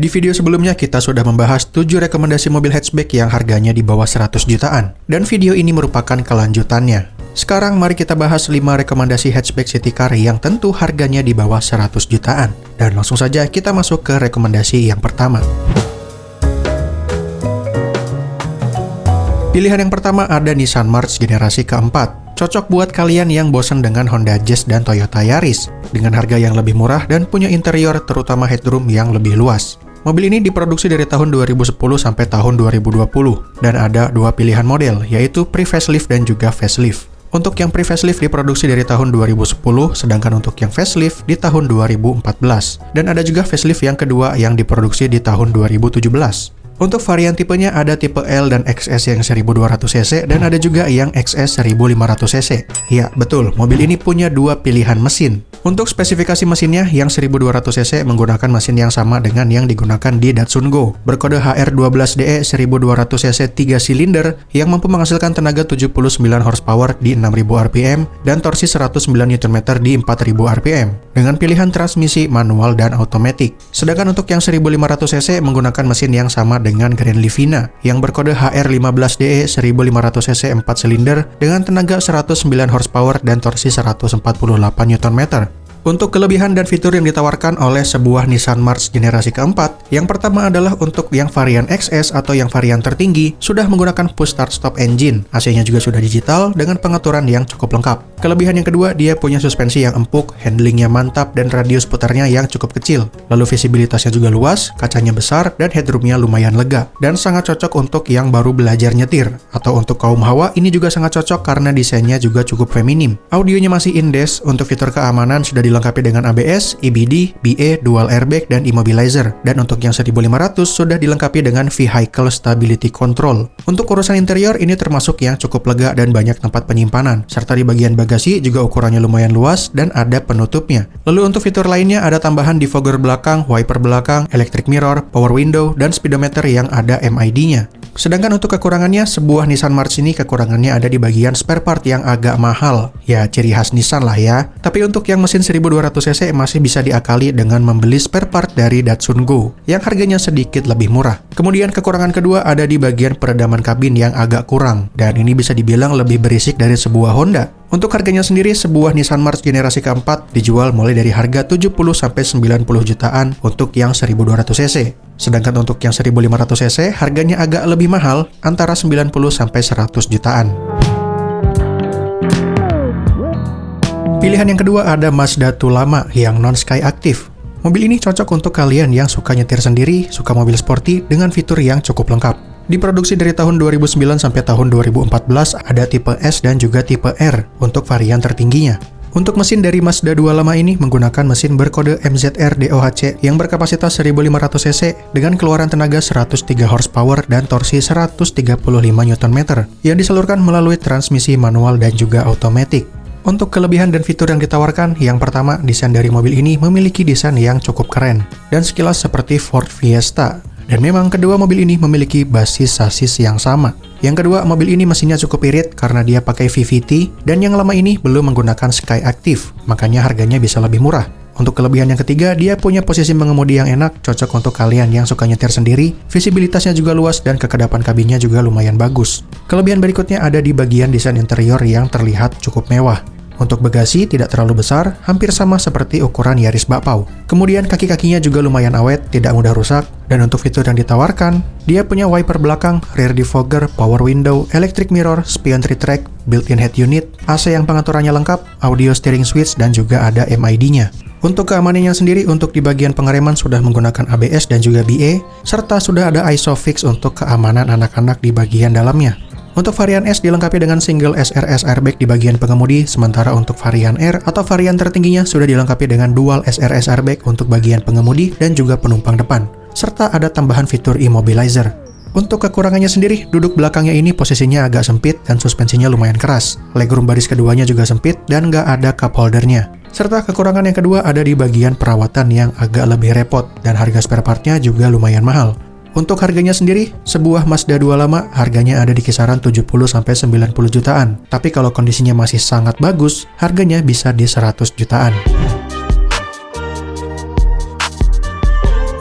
Di video sebelumnya kita sudah membahas 7 rekomendasi mobil hatchback yang harganya di bawah 100 jutaan. Dan video ini merupakan kelanjutannya. Sekarang mari kita bahas 5 rekomendasi hatchback city car yang tentu harganya di bawah 100 jutaan. Dan langsung saja kita masuk ke rekomendasi yang pertama. Pilihan yang pertama ada Nissan March generasi keempat. Cocok buat kalian yang bosan dengan Honda Jazz dan Toyota Yaris. Dengan harga yang lebih murah dan punya interior terutama headroom yang lebih luas. Mobil ini diproduksi dari tahun 2010 sampai tahun 2020 dan ada 2 pilihan model, yaitu pre-facelift dan juga facelift. Untuk yang pre-facelift diproduksi dari tahun 2010, sedangkan untuk yang facelift di tahun 2014. Dan ada juga facelift yang kedua yang diproduksi di tahun 2017. Untuk varian tipenya ada tipe L dan XS yang 1200cc dan ada juga yang XS 1500cc. Ya, betul, mobil ini punya 2 pilihan mesin. Untuk spesifikasi mesinnya, yang 1200cc menggunakan mesin yang sama dengan yang digunakan di Datsun Go, berkode HR12DE 1200cc 3 silinder yang mampu menghasilkan tenaga 79 horsepower di 6000 rpm dan torsi 109 Nm di 4000 rpm dengan pilihan transmisi manual dan automatic. Sedangkan untuk yang 1500cc menggunakan mesin yang sama dengan Grand Livina yang berkode HR15DE 1500cc 4 silinder dengan tenaga 109 horsepower dan torsi 148 Nm. Untuk kelebihan dan fitur yang ditawarkan oleh sebuah Nissan March generasi keempat, yang pertama adalah untuk yang varian XS atau yang varian tertinggi, sudah menggunakan push start stop engine. AC-nya juga sudah digital dengan pengaturan yang cukup lengkap. Kelebihan yang kedua, dia punya suspensi yang empuk, handlingnya mantap, dan radius putarnya yang cukup kecil. Lalu visibilitasnya juga luas, kacanya besar, dan headroomnya lumayan lega. Dan sangat cocok untuk yang baru belajar nyetir. Atau untuk kaum hawa, ini juga sangat cocok karena desainnya juga cukup feminim. Audionya masih in-dash, untuk fitur keamanan sudah dilengkapi dengan ABS, EBD, BA, dual airbag, dan immobilizer. Dan untuk yang 1500 sudah dilengkapi dengan Vehicle Stability Control. Untuk urusan interior, ini termasuk yang cukup lega dan banyak tempat penyimpanan. Serta di bagian bagasi juga ukurannya lumayan luas dan ada penutupnya. Lalu untuk fitur lainnya ada tambahan defogger belakang, wiper belakang, electric mirror, power window, dan speedometer yang ada MID-nya. Sedangkan untuk kekurangannya, sebuah Nissan March ini kekurangannya ada di bagian spare part yang agak mahal. Ya, ciri khas Nissan lah ya. Tapi untuk yang mesin 1200cc masih bisa diakali dengan membeli spare part dari Datsun Go, yang harganya sedikit lebih murah. Kemudian kekurangan kedua ada di bagian peredaman kabin yang agak kurang, dan ini bisa dibilang lebih berisik dari sebuah Honda. Untuk harganya sendiri, sebuah Nissan March generasi keempat dijual mulai dari harga 70-90 jutaan untuk yang 1200cc. Sedangkan untuk yang 1500cc harganya agak lebih mahal, antara 90-100 jutaan. Pilihan yang kedua ada Mazda Tulama yang non-sky aktif. Mobil ini cocok untuk kalian yang suka nyetir sendiri, suka mobil sporty dengan fitur yang cukup lengkap. Diproduksi dari tahun 2009 sampai tahun 2014, ada tipe S dan juga tipe R untuk varian tertingginya. Untuk mesin dari Mazda 2 lama ini menggunakan mesin berkode MZR DOHC yang berkapasitas 1500cc dengan keluaran tenaga 103 horsepower dan torsi 135 Nm yang disalurkan melalui transmisi manual dan juga automatic. Untuk kelebihan dan fitur yang ditawarkan, yang pertama, desain dari mobil ini memiliki desain yang cukup keren dan sekilas seperti Ford Fiesta. Dan memang kedua mobil ini memiliki basis sasis yang sama. Yang kedua, mobil ini mesinnya cukup irit karena dia pakai VVT dan yang lama ini belum menggunakan Sky Active, makanya harganya bisa lebih murah. Untuk kelebihan yang ketiga, dia punya posisi mengemudi yang enak, cocok untuk kalian yang suka nyetir sendiri, visibilitasnya juga luas dan kekedapan kabinnya juga lumayan bagus. Kelebihan berikutnya ada di bagian desain interior yang terlihat cukup mewah. Untuk bagasi tidak terlalu besar, hampir sama seperti ukuran Yaris Bakpao. Kemudian kaki-kakinya juga lumayan awet, tidak mudah rusak. Dan untuk fitur yang ditawarkan, dia punya wiper belakang, rear defogger, power window, electric mirror, spion track, built-in head unit, AC yang pengaturannya lengkap, audio steering switch, dan juga ada MID-nya. Untuk keamanannya sendiri, untuk di bagian pengereman sudah menggunakan ABS dan juga BA, serta sudah ada ISOFIX untuk keamanan anak-anak di bagian dalamnya. Untuk varian S dilengkapi dengan single SRS airbag di bagian pengemudi, sementara untuk varian R atau varian tertingginya sudah dilengkapi dengan dual SRS airbag untuk bagian pengemudi dan juga penumpang depan, serta ada tambahan fitur immobilizer. Untuk kekurangannya sendiri, duduk belakangnya ini posisinya agak sempit dan suspensinya lumayan keras. Legroom baris keduanya juga sempit dan nggak ada cup holdernya. Serta kekurangan yang kedua ada di bagian perawatan yang agak lebih repot dan harga spare partnya juga lumayan mahal. Untuk harganya sendiri, sebuah Mazda 2 lama harganya ada di kisaran 70-90 jutaan. Tapi kalau kondisinya masih sangat bagus, harganya bisa di 100 jutaan.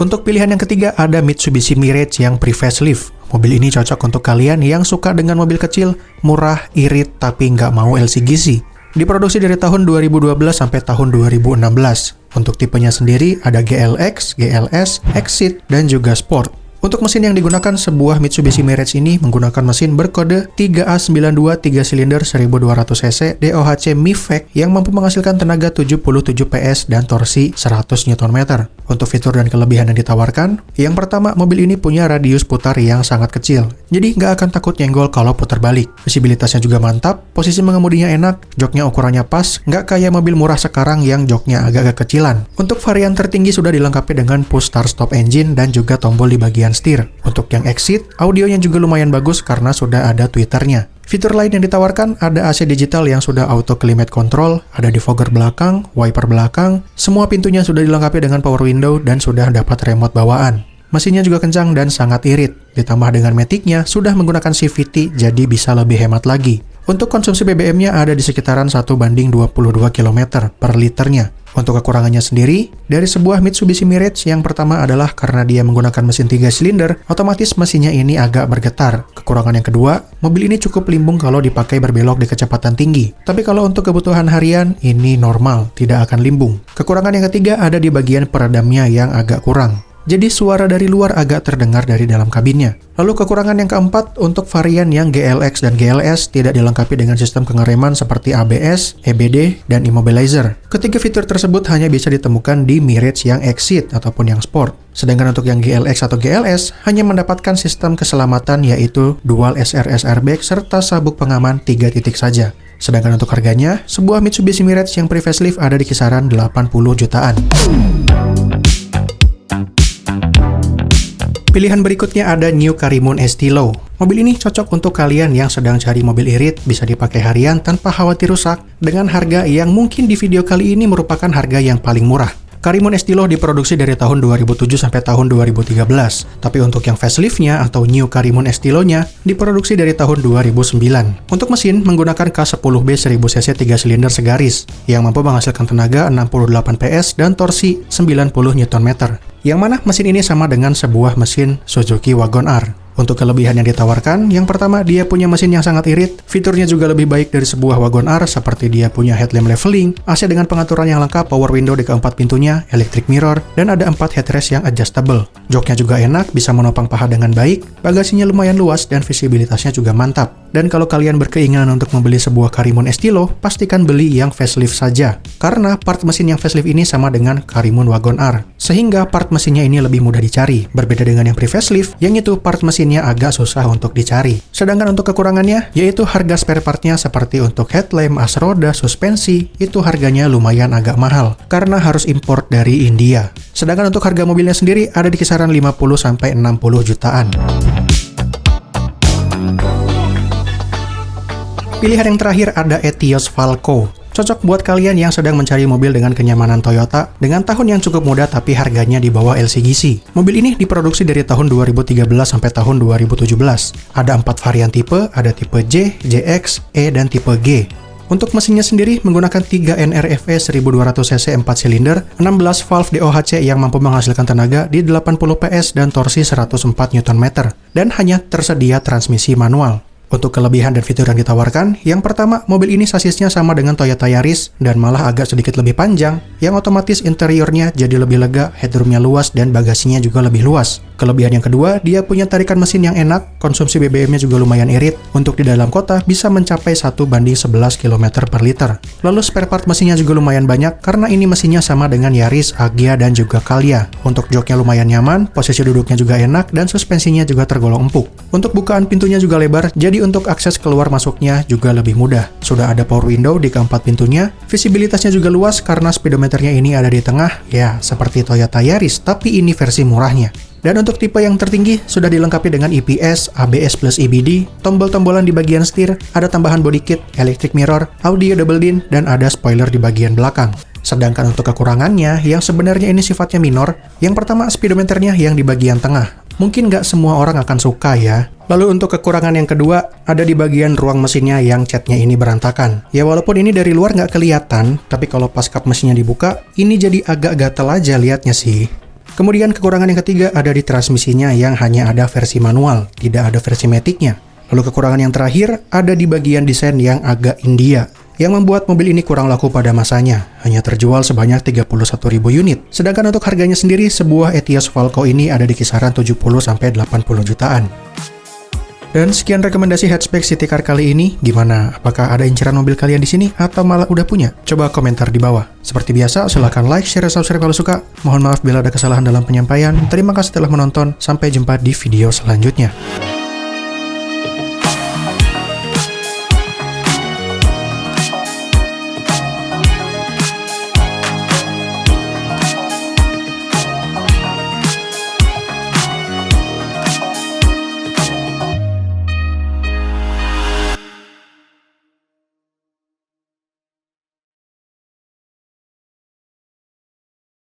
Untuk pilihan yang ketiga ada Mitsubishi Mirage yang pre-facelift. Mobil ini cocok untuk kalian yang suka dengan mobil kecil, murah, irit, tapi nggak mau LCGC. Diproduksi dari tahun 2012 sampai tahun 2016. Untuk tipenya sendiri ada GLX, GLS, Exit, dan juga Sport. Untuk mesin yang digunakan, sebuah Mitsubishi Mirage ini menggunakan mesin berkode 3A92 3 silinder 1200 cc DOHC MIVEC yang mampu menghasilkan tenaga 77 PS dan torsi 100 Nm. Untuk fitur dan kelebihan yang ditawarkan, yang pertama, mobil ini punya radius putar yang sangat kecil, jadi nggak akan takut nyenggol kalau putar balik. Visibilitasnya juga mantap, posisi mengemudinya enak, joknya ukurannya pas, nggak kayak mobil murah sekarang yang joknya agak kecilan. Untuk varian tertinggi sudah dilengkapi dengan push start stop engine dan juga tombol di bagian setir. Untuk yang Exit, audionya juga lumayan bagus karena sudah ada tweeternya. Fitur lain yang ditawarkan ada AC digital yang sudah auto climate control, ada defogger belakang, wiper belakang, semua pintunya sudah dilengkapi dengan power window dan sudah dapat remote bawaan. Mesinnya juga kencang dan sangat irit, ditambah dengan Matic-nya sudah menggunakan CVT jadi bisa lebih hemat lagi. Untuk konsumsi BBM-nya ada di sekitaran 1:22 km per liternya. Untuk kekurangannya sendiri, dari sebuah Mitsubishi Mirage yang pertama adalah karena dia menggunakan mesin 3 silinder, otomatis mesinnya ini agak bergetar. Kekurangan yang kedua, mobil ini cukup limbung kalau dipakai berbelok di kecepatan tinggi. Tapi kalau untuk kebutuhan harian, ini normal, tidak akan limbung. Kekurangan yang ketiga ada di bagian peredamnya yang agak kurang. Jadi suara dari luar agak terdengar dari dalam kabinnya. Lalu kekurangan yang keempat, untuk varian yang GLX dan GLS tidak dilengkapi dengan sistem pengereman seperti ABS, EBD, dan Immobilizer. Ketiga fitur tersebut hanya bisa ditemukan di Mirage yang Exit ataupun yang Sport. Sedangkan untuk yang GLX atau GLS hanya mendapatkan sistem keselamatan yaitu Dual SRS Airbag serta sabuk pengaman 3 titik saja. Sedangkan untuk harganya, sebuah Mitsubishi Mirage yang pre-facelift ada di kisaran 80 jutaan. Pilihan berikutnya ada New Karimun Estilo. Mobil ini cocok untuk kalian yang sedang cari mobil irit, bisa dipakai harian tanpa khawatir rusak, dengan harga yang mungkin di video kali ini merupakan harga yang paling murah. Karimun Estilo diproduksi dari tahun 2007 sampai tahun 2013, tapi untuk yang facelift-nya atau New Karimun Estilo-nya diproduksi dari tahun 2009. Untuk mesin menggunakan K10B 1000cc 3 silinder segaris yang mampu menghasilkan tenaga 68 PS dan torsi 90 Nm. Yang mana mesin ini sama dengan sebuah mesin Suzuki Wagon R. Untuk kelebihan yang ditawarkan, yang pertama dia punya mesin yang sangat irit, fiturnya juga lebih baik dari sebuah Wagon R seperti dia punya headlamp leveling, AC dengan pengaturan yang lengkap, power window di keempat pintunya, electric mirror, dan ada 4 headrest yang adjustable. Joknya juga enak, bisa menopang paha dengan baik, bagasinya lumayan luas dan visibilitasnya juga mantap. Dan kalau kalian berkeinginan untuk membeli sebuah Karimun Estilo, pastikan beli yang facelift saja. Karena part mesin yang facelift ini sama dengan Karimun Wagon R. Sehingga part mesinnya ini lebih mudah dicari. Berbeda dengan yang pre-facelift, yang itu part mesinnya agak susah untuk dicari. Sedangkan untuk kekurangannya, yaitu harga spare partnya seperti untuk headlamp, as roda, suspensi, itu harganya lumayan agak mahal. Karena harus import dari India. Sedangkan untuk harga mobilnya sendiri ada di kisaran 50-60 jutaan. Pilihan yang terakhir ada Etios Falco. Cocok buat kalian yang sedang mencari mobil dengan kenyamanan Toyota, dengan tahun yang cukup muda tapi harganya di bawah LCGC. Mobil ini diproduksi dari tahun 2013 sampai tahun 2017. Ada 4 varian tipe, ada tipe J, JX, E, dan tipe G. Untuk mesinnya sendiri menggunakan 3 NRFE 1200cc 4 silinder, 16 valve DOHC yang mampu menghasilkan tenaga di 80 PS dan torsi 104 Nm, dan hanya tersedia transmisi manual. Untuk kelebihan dan fitur yang ditawarkan, yang pertama, mobil ini sasisnya sama dengan Toyota Yaris dan malah agak sedikit lebih panjang, yang otomatis interiornya jadi lebih lega, headroomnya luas, dan bagasinya juga lebih luas. Kelebihan yang kedua, dia punya tarikan mesin yang enak, konsumsi BBM-nya juga lumayan irit, untuk di dalam kota bisa mencapai 1:11 km per liter. Lalu spare part mesinnya juga lumayan banyak, karena ini mesinnya sama dengan Yaris, Agya, dan juga Calya. Untuk joknya lumayan nyaman, posisi duduknya juga enak, dan suspensinya juga tergolong empuk. Untuk bukaan pintunya juga lebar, jadi untuk akses keluar masuknya juga lebih mudah. Sudah ada power window di keempat pintunya, visibilitasnya juga luas karena speedometernya ini ada di tengah, ya seperti Toyota Yaris, tapi ini versi murahnya. Dan untuk tipe yang tertinggi sudah dilengkapi dengan EPS, ABS plus EBD, tombol-tombolan di bagian setir, ada tambahan body kit, electric mirror, audio double din, dan ada spoiler di bagian belakang. Sedangkan untuk kekurangannya, yang sebenarnya ini sifatnya minor, yang pertama speedometernya yang di bagian tengah. Mungkin nggak semua orang akan suka ya. Lalu untuk kekurangan yang kedua, ada di bagian ruang mesinnya yang catnya ini berantakan. Ya walaupun ini dari luar nggak kelihatan, tapi kalau pas kap mesinnya dibuka, ini jadi agak gatel aja liatnya sih. Kemudian kekurangan yang ketiga ada di transmisinya yang hanya ada versi manual, tidak ada versi matic-nya. Lalu kekurangan yang terakhir ada di bagian desain yang agak India, yang membuat mobil ini kurang laku pada masanya, hanya terjual sebanyak 31.000 unit. Sedangkan untuk harganya sendiri, sebuah Etios Falco ini ada di kisaran 70-80 jutaan. Dan sekian rekomendasi hatchback city car kali ini. Gimana? Apakah ada inceran mobil kalian di sini atau malah udah punya? Coba komentar di bawah. Seperti biasa, silahkan like, share, subscribe kalau suka. Mohon maaf bila ada kesalahan dalam penyampaian. Terima kasih telah menonton. Sampai jumpa di video selanjutnya.